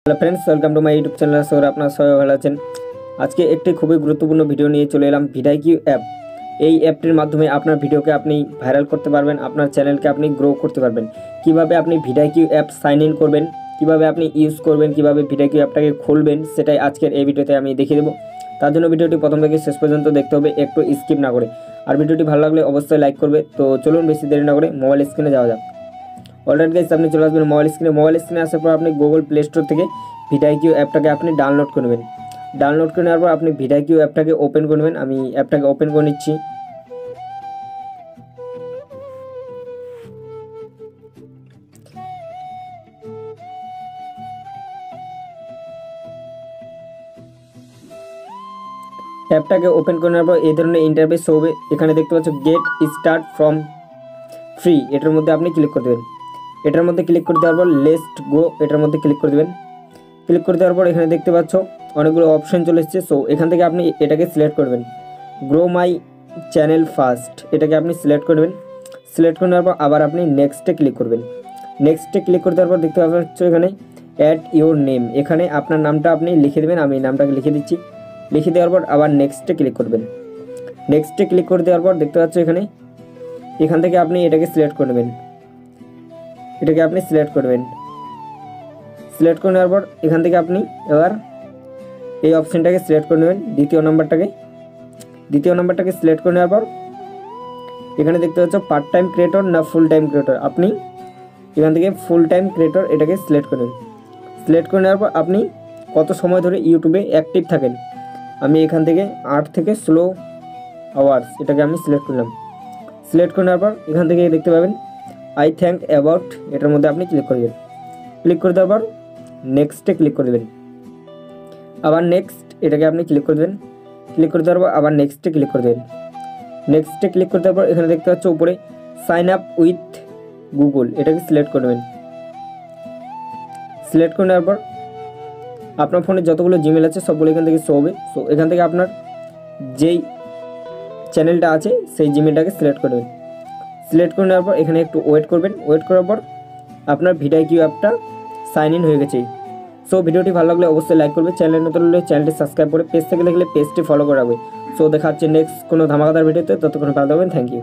Hello friends, welcome to my YouTube channel. সর আপনারা সবাই ভালো আছেন। আজকে একটি খুবই গুরুত্বপূর্ণ ভিডিও নিয়ে চলে এলাম। ভিডিকিউ অ্যাপ, এই অ্যাপটির মাধ্যমে আপনার ভিডিওকে আপনি ভাইরাল করতে পারবেন, আপনার চ্যানেলকে আপনি গ্রো করতে পারবেন। কিভাবে আপনি ভিডিকিউ অ্যাপ সাইন ইন করবেন, কিভাবে আপনি ইউজ করবেন, কিভাবে ভিডিকিউ অ্যাপটাকে খুলবেন, সেটাই আজকের এই ভিডিওতে আমি দেখিয়ে দেবো। তার জন্য ভিডিওটি প্রথম থেকে শেষ পর্যন্ত দেখতে হবে, একটু স্কিপ না করে। আর ভিডিওটি ভালো লাগলে অবশ্যই লাইক করবে। তো চলুন বেশি দেরি না করে মোবাইল স্ক্রিনে যাওয়া যাক। অলরেডি গাইস, আপনি চলে আসবেন মোবাইল স্ক্রিনে আসার পর আপনি গুগল প্লে স্টোর থেকে ভিডিকিউ অ্যাপটাকে আপনি ডাউনলোড করে নেবেন। ডাউনলোড করে নেওয়ার পর আপনি ভিডিকিউ অ্যাপটাকে ওপেন করে নেবেন। আমি অ্যাপটাকে ওপেন করে নিচ্ছি। অ্যাপটাকে ওপেন করে নেওয়ার পর এই ধরনের ইন্টারফেস হবে। এখানে দেখতে পাচ্ছ গেট স্টার্ট ফ্রম ফ্রি, এটার মধ্যে আপনি ক্লিক করে দেবেন। এটার মধ্যে ক্লিক করে দেওয়ার পর লেটস গো, এটার মধ্যে ক্লিক করে দেবেন। ক্লিক করে দেওয়ার পর এখানে দেখতে পাচ্ছ অনেকগুলো অপশন চলে এসেছে। সো এখান থেকে আপনি এটাকে সিলেক্ট করবেন, গ্রো মাই চ্যানেল ফার্স্ট, এটাকে আপনি সিলেক্ট করবেন। সিলেক্ট করে নেওয়ার পর আবার আপনি নেক্সটে ক্লিক করবেন। নেক্সটে ক্লিক করে দেওয়ার পর দেখতে পাচ্ছ এখানে অ্যাড ইউর নেম, এখানে আপনার নামটা আপনি লিখে দেবেন। আমি নামটাকে লিখে দিচ্ছি। লিখে দেওয়ার পর আবার নেক্সটে ক্লিক করবেন। নেক্সটে ক্লিক করে দেওয়ার পর দেখতে পাচ্ছ এখান থেকে আপনি এটাকে সিলেক্ট করে নেবেন। এটাকে আপনি সিলেক্ট করবেন। সিলেক্ট করে নেওয়ার পর এখান থেকে আপনি এবার এই অপশানটাকে সিলেক্ট করে নেবেন, দ্বিতীয় নাম্বারটাকে সিলেক্ট করে নেওয়ার পর এখানে দেখতে পাচ্ছ পার্ট টাইম ক্রিয়েটর না ফুল টাইম ক্রিয়েটর, আপনি এখান থেকে ফুল টাইম ক্রিয়েটর এটাকে সিলেক্ট করে নেবেন। সিলেক্ট করে নেওয়ার পর আপনি কত সময় ধরে ইউটিউবে অ্যাক্টিভ থাকেন, আমি এখান থেকে 8 থেকে 16 আওয়ার্স, এটাকে আমি সিলেক্ট করলাম। সিলেক্ট করে নেওয়ার পর এখান থেকে দেখতে পাবেন আই থ্যাঙ্ক অ্যাবাউট, এটার মধ্যে আপনি ক্লিক করে দেবেন। ক্লিক করে দেওয়ার পর নেক্সটে ক্লিক করে দেবেন। আবার নেক্সট, এটাকে আপনি ক্লিক করে দেবেন। ক্লিক করে দেওয়ার পর আবার নেক্সটে ক্লিক করে দেবেন। নেক্সটে ক্লিক করে দেওয়ার পর এখানে দেখতে পাচ্ছ উপরে সাইন আপ উইথ গুগল, এটাকে সিলেক্ট করে নেবেন। সিলেক্ট করে নেওয়ার পর আপনার ফোনে যতগুলো জিমেল আছে সবগুলো এখান থেকে শো হবে। সো এখান থেকে আপনার যেই চ্যানেলটা আছে সেই জিমেলটাকে সিলেক্ট করে নেবেন। সিলেক্ট করে নেওয়ার পর এখানে একটু ওয়েট করবেন। ওয়েট করার পর আপনার ভিডিকিউ অ্যাপটা সাইন ইন হয়ে গেছে। সো ভিডিওটি ভালো লাগলে অবশ্যই লাইক করবে, চ্যানেল নতুন হলে চ্যানেলটি সাবস্ক্রাইব করে পেজ থেকে দেখলে পেজটি ফলো করা হবে। সো দেখা হচ্ছে নেক্সট কোনো ধামাকাদার ভিডিওতে, ততক্ষণ ভালো থাকবেন। Thank you.